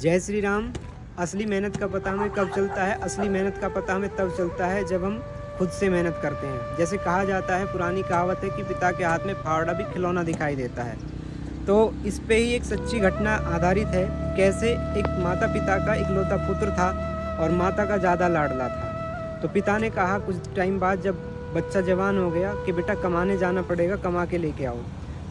जय श्री राम। असली मेहनत का पता हमें कब चलता है? असली मेहनत का पता हमें तब चलता है जब हम खुद से मेहनत करते हैं। जैसे कहा जाता है, पुरानी कहावत है कि पिता के हाथ में फावड़ा भी खिलौना दिखाई देता है। तो इस पे ही एक सच्ची घटना आधारित है। कैसे एक माता पिता का इकलौता पुत्र था और माता का ज़्यादा लाडला था। तो पिता ने कहा कुछ टाइम बाद, जब बच्चा जवान हो गया, कि बेटा कमाने जाना पड़ेगा, कमा के लेके आओ।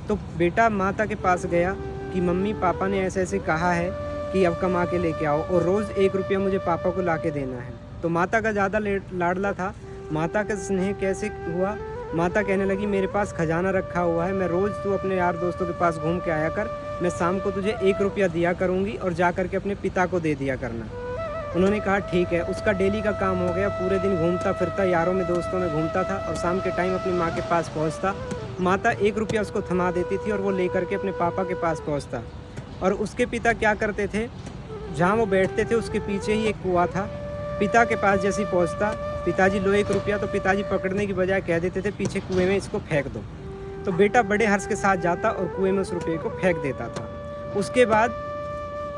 तो बेटा माता के पास गया कि मम्मी पापा ने ऐसे ऐसे कहा है कि अब कमा के लेके आओ और रोज़ 1 रुपया मुझे पापा को ला के देना है। तो माता का ज़्यादा लाडला था। माता का स्नेह कैसे हुआ? माता कहने लगी, मेरे पास खजाना रखा हुआ है, मैं रोज़ तू अपने यार दोस्तों के पास घूम के आया कर, मैं शाम को तुझे 1 रुपया दिया करूँगी और जा कर के अपने पिता को दे दिया करना। उन्होंने कहा ठीक है। उसका डेली का काम हो गया। पूरे दिन घूमता फिरता, यारों में दोस्तों में घूमता था और शाम के टाइम अपनी माँ के पास पहुँचता। माता 1 रुपया उसको थमा देती थी और वो लेकर के अपने पापा के पास पहुँचता। और उसके पिता क्या करते थे, जहाँ वो बैठते थे उसके पीछे ही एक कुआं था। पिता के पास जैसे ही पहुँचता, पिताजी लो 1 रुपया, तो पिताजी पकड़ने की बजाय कह देते थे पीछे कुएं में इसको फेंक दो। तो बेटा बड़े हर्ष के साथ जाता और कुएं में उस रुपये को फेंक देता था। उसके बाद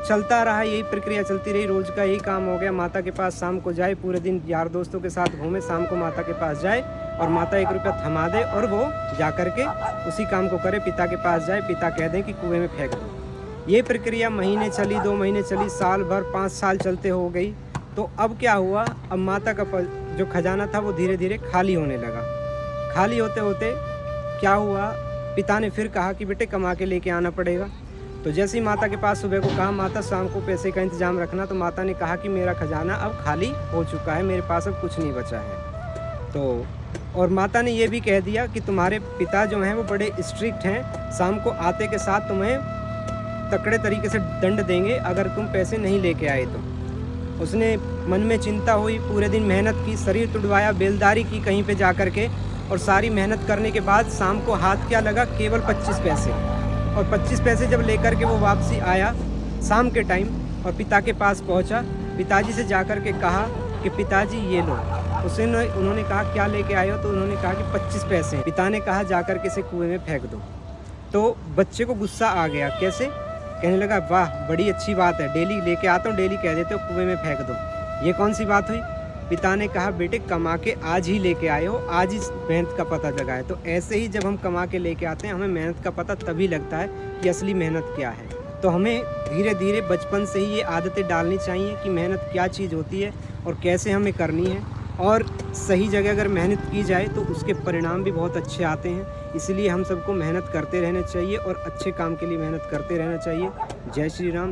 चलता रहा, यही प्रक्रिया चलती रही। रोज़ का यही काम हो गया। माता के पास शाम को जाए, पूरे दिन यार दोस्तों के साथ घूमे, शाम को माता के पास जाए और माता 1 रुपया थमा दे और वो जा कर के उसी काम को करे। पिता के पास जाए, पिता कह दें कि कुएं में फेंक दो। ये प्रक्रिया महीने चली, 2 महीने चली, साल भर, 5 साल चलते हो गई। तो अब क्या हुआ, अब माता का जो खजाना था वो धीरे धीरे खाली होने लगा। खाली होते होते क्या हुआ, पिता ने फिर कहा कि बेटे कमा के लेके आना पड़ेगा। तो जैसे ही माता के पास सुबह को कहा, माता शाम को पैसे का इंतजाम रखना, तो माता ने कहा कि मेरा खजाना अब खाली हो चुका है, मेरे पास अब कुछ नहीं बचा है। तो और माता ने ये भी कह दिया कि तुम्हारे पिता जो हैं वो बड़े स्ट्रिक्ट हैं, शाम को आते के साथ तुम्हें तकड़े तरीके से दंड देंगे अगर तुम पैसे नहीं लेके आए तो। उसने मन में चिंता हुई, पूरे दिन मेहनत की, शरीर तुड़वाया, बेलदारी की कहीं पे जा कर के, और सारी मेहनत करने के बाद शाम को हाथ क्या लगा, केवल 25 पैसे। और 25 पैसे जब लेकर के वो वापसी आया शाम के टाइम और पिता के पास पहुंचा, पिताजी से जाकर के कहा कि पिताजी ये लो। उन्होंने कहा क्या लेके आए हो? तो उन्होंने कहा कि 25 पैसे। पिता ने कहा जाकर के इसे कुएं में फेंक दो। तो बच्चे को गुस्सा आ गया। कैसे? कहने लगा, वाह बड़ी अच्छी बात है, डेली लेके आता हूँ, डेली कह देते हो कुएं में फेंक दो, ये कौन सी बात हुई? पिता ने कहा, बेटे कमा के आज ही लेके आए हो, आज ही मेहनत का पता लगा है। तो ऐसे ही जब हम कमा के लेके आते हैं, हमें मेहनत का पता तभी लगता है कि असली मेहनत क्या है। तो हमें धीरे धीरे बचपन से ही ये आदतें डालनी चाहिए कि मेहनत क्या चीज़ होती है और कैसे हमें करनी है। और सही जगह अगर मेहनत की जाए तो उसके परिणाम भी बहुत अच्छे आते हैं। इसलिए हम सबको मेहनत करते रहना चाहिए और अच्छे काम के लिए मेहनत करते रहना चाहिए। जय श्री राम।